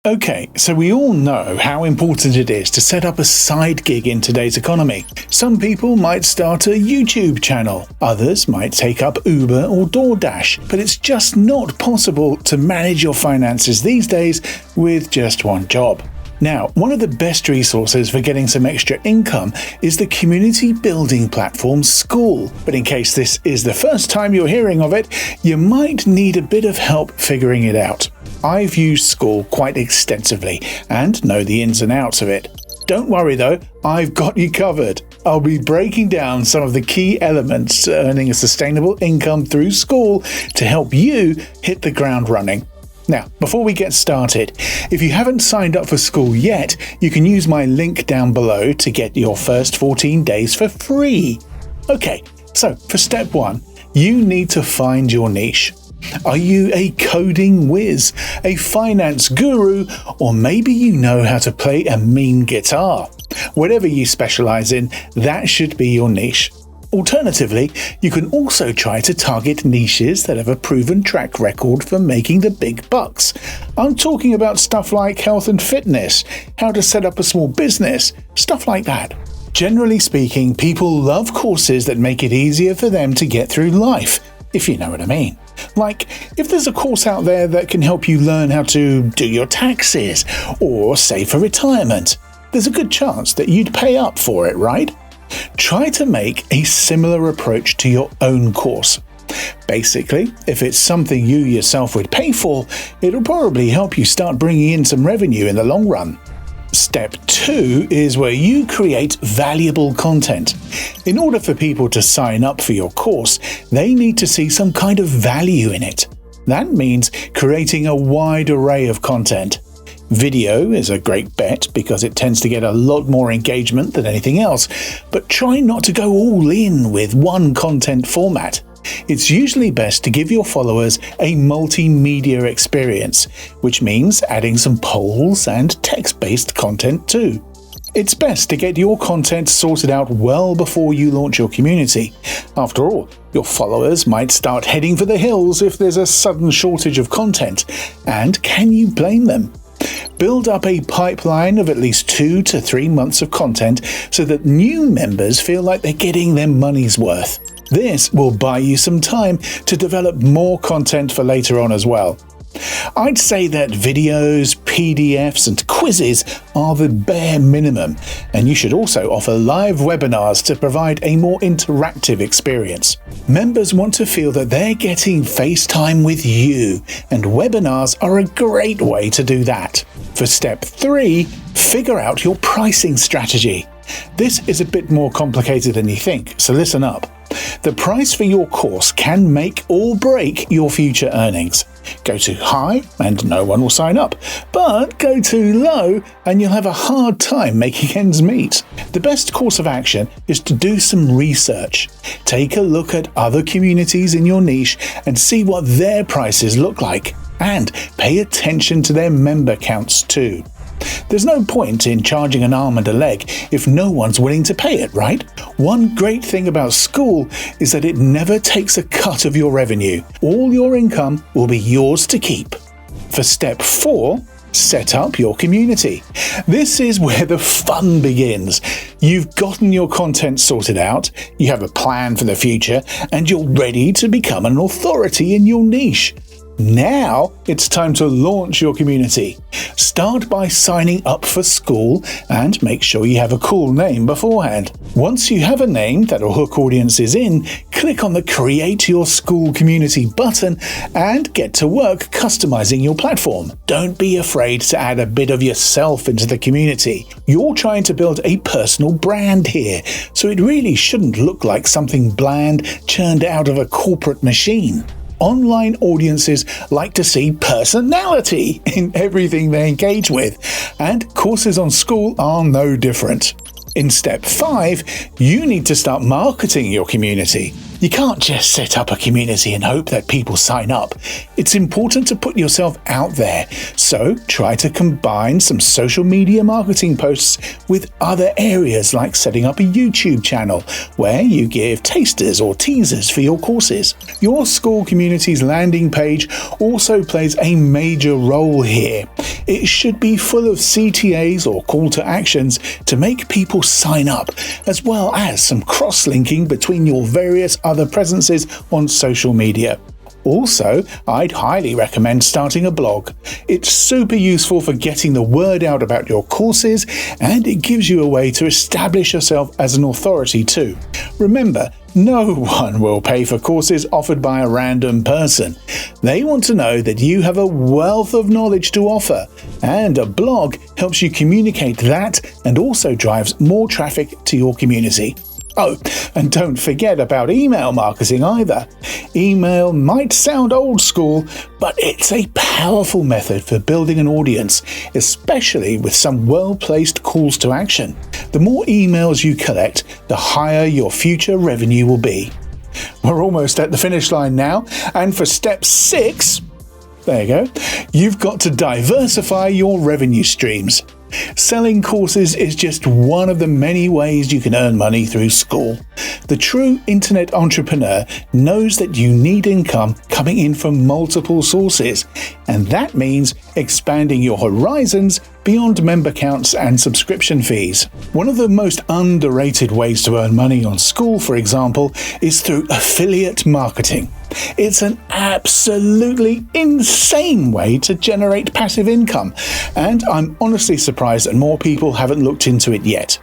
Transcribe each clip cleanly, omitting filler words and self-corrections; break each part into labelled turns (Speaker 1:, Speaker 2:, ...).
Speaker 1: Okay, so we all know how important it is to set up a side gig in today's economy. Some people might start a YouTube channel, others might take up Uber or DoorDash, but it's just not possible to manage your finances these days with just one job. Now, one of the best resources for getting some extra income is the community building platform Skool. But in case this is the first time you're hearing of it, you might need a bit of help figuring it out. I've used Skool quite extensively and know the ins and outs of it. Don't worry though, I've got you covered. I'll be breaking down some of the key elements to earning a sustainable income through Skool to help you hit the ground running. Now, before we get started, if you haven't signed up for Skool yet, you can use my link down below to get your first 14 days for free. Okay, so for step 1, you need to find your niche. Are you a coding whiz, a finance guru, or maybe you know how to play a mean guitar? Whatever you specialize in, that should be your niche. Alternatively, you can also try to target niches that have a proven track record for making the big bucks. I'm talking about stuff like health and fitness, how to set up a small business, stuff like that. Generally speaking, people love courses that make it easier for them to get through life, if you know what I mean. Like, if there's a course out there that can help you learn how to do your taxes or save for retirement, there's a good chance that you'd pay up for it, right? Try to make a similar approach to your own course. Basically, if it's something you yourself would pay for, it'll probably help you start bringing in some revenue in the long run. Step 2 is where you create valuable content. In order for people to sign up for your course, they need to see some kind of value in it. That means creating a wide array of content. Video is a great bet because it tends to get a lot more engagement than anything else, but try not to go all in with one content format. It's usually best to give your followers a multimedia experience, which means adding some polls and text-based content too. It's best to get your content sorted out well before you launch your community. After all, your followers might start heading for the hills if there's a sudden shortage of content, and can you blame them? Build up a pipeline of at least 2 to 3 months of content so that new members feel like they're getting their money's worth. This will buy you some time to develop more content for later on as well. I'd say that videos, PDFs and quizzes are the bare minimum, and you should also offer live webinars to provide a more interactive experience. Members want to feel that they're getting face time with you, and webinars are a great way to do that. For step 3, figure out your pricing strategy. This is a bit more complicated than you think, so listen up. The price for your course can make or break your future earnings. Go too high and no one will sign up, but go too low and you'll have a hard time making ends meet. The best course of action is to do some research. Take a look at other communities in your niche and see what their prices look like, and pay attention to their member counts too. There's no point in charging an arm and a leg if no one's willing to pay it, right? One great thing about Skool is that it never takes a cut of your revenue. All your income will be yours to keep. For step 4, set up your community. This is where the fun begins. You've gotten your content sorted out, you have a plan for the future, and you're ready to become an authority in your niche. Now it's time to launch your community. Start by signing up for Skool and make sure you have a cool name beforehand. Once you have a name that'll hook audiences in, click on the Create Your Skool Community button and get to work customizing your platform. Don't be afraid to add a bit of yourself into the community. You're trying to build a personal brand here, so it really shouldn't look like something bland churned out of a corporate machine. Online audiences like to see personality in everything they engage with, and courses on Skool are no different. In step 5, you need to start marketing your community. You can't just set up a community and hope that people sign up. It's important to put yourself out there, so try to combine some social media marketing posts with other areas like setting up a YouTube channel where you give tasters or teasers for your courses. Your Skool community's landing page also plays a major role here. It should be full of CTAs or call to actions to make people sign up, as well as some cross-linking between your various other presences on social media. Also, I'd highly recommend starting a blog. It's super useful for getting the word out about your courses, and it gives you a way to establish yourself as an authority too. Remember, no one will pay for courses offered by a random person. They want to know that you have a wealth of knowledge to offer, and a blog helps you communicate that and also drives more traffic to your community. Oh, and don't forget about email marketing either. Email might sound old school, but it's a powerful method for building an audience, especially with some well-placed calls to action. The more emails you collect, the higher your future revenue will be. We're almost at the finish line now, and for step 6, there you go, you've got to diversify your revenue streams. Selling courses is just one of the many ways you can earn money through Skool. The true internet entrepreneur knows that you need income coming in from multiple sources, and that means expanding your horizons beyond member counts and subscription fees. One of the most underrated ways to earn money on Skool, for example, is through affiliate marketing. It's an absolutely insane way to generate passive income, and I'm honestly surprised that more people haven't looked into it yet.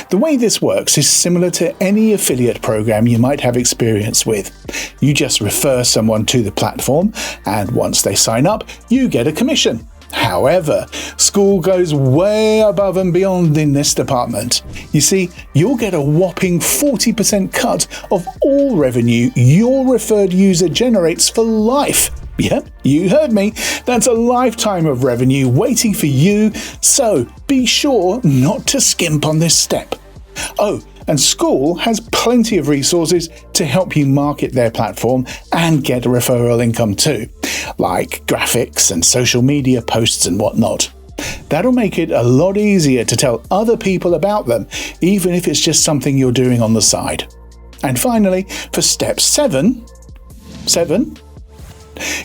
Speaker 1: The way this works is similar to any affiliate program you might have experience with. You just refer someone to the platform, and once they sign up, you get a commission. However, Skool goes way above and beyond in this department. You see, you'll get a whopping 40% cut of all revenue your referred user generates for life. Yep, you heard me. That's a lifetime of revenue waiting for you, so be sure not to skimp on this step. Oh, and Skool has plenty of resources to help you market their platform and get a referral income too, like graphics and social media posts and whatnot. That'll make it a lot easier to tell other people about them, even if it's just something you're doing on the side. And finally, for step 7,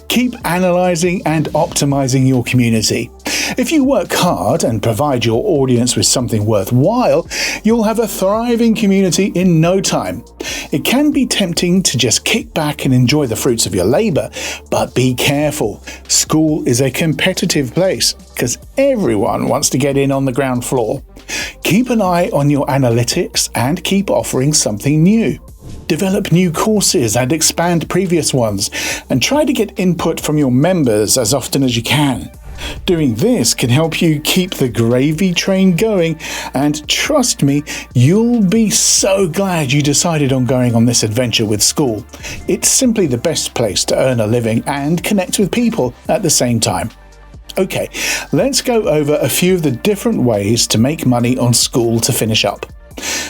Speaker 1: keep analyzing and optimizing your community. If you work hard and provide your audience with something worthwhile, you'll have a thriving community in no time. It can be tempting to just kick back and enjoy the fruits of your labor, but be careful. Skool is a competitive place because everyone wants to get in on the ground floor. Keep an eye on your analytics and keep offering something new. Develop new courses and expand previous ones, and try to get input from your members as often as you can. Doing this can help you keep the gravy train going, and trust me, you'll be so glad you decided on going on this adventure with Skool. It's simply the best place to earn a living and connect with people at the same time. Okay, let's go over a few of the different ways to make money on Skool to finish up.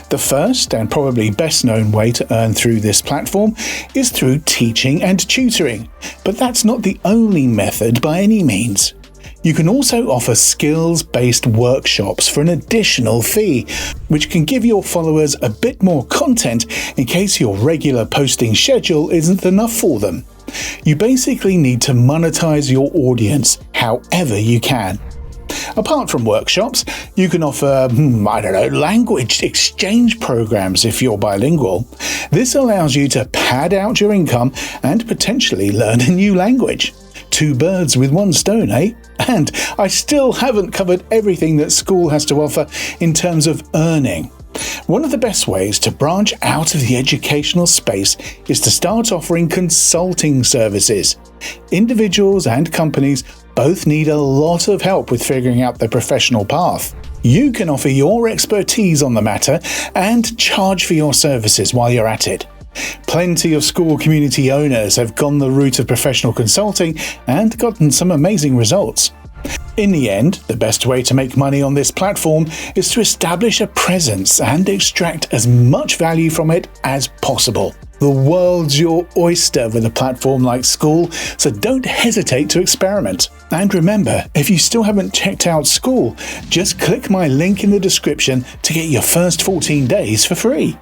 Speaker 1: The first and probably best known way to earn through this platform is through teaching and tutoring, but that's not the only method by any means. You can also offer skills-based workshops for an additional fee, which can give your followers a bit more content in case your regular posting schedule isn't enough for them. You basically need to monetize your audience however you can. Apart from workshops, you can offer, language exchange programs if you're bilingual. This allows you to pad out your income and potentially learn a new language. 2 birds with 1 stone, eh? And I still haven't covered everything that Skool has to offer in terms of earning. One of the best ways to branch out of the educational space is to start offering consulting services. Individuals and companies both need a lot of help with figuring out their professional path. You can offer your expertise on the matter and charge for your services while you're at it. Plenty of Skool community owners have gone the route of professional consulting and gotten some amazing results. In the end, the best way to make money on this platform is to establish a presence and extract as much value from it as possible. The world's your oyster with a platform like Skool, so don't hesitate to experiment. And remember, if you still haven't checked out Skool, just click my link in the description to get your first 14 days for free.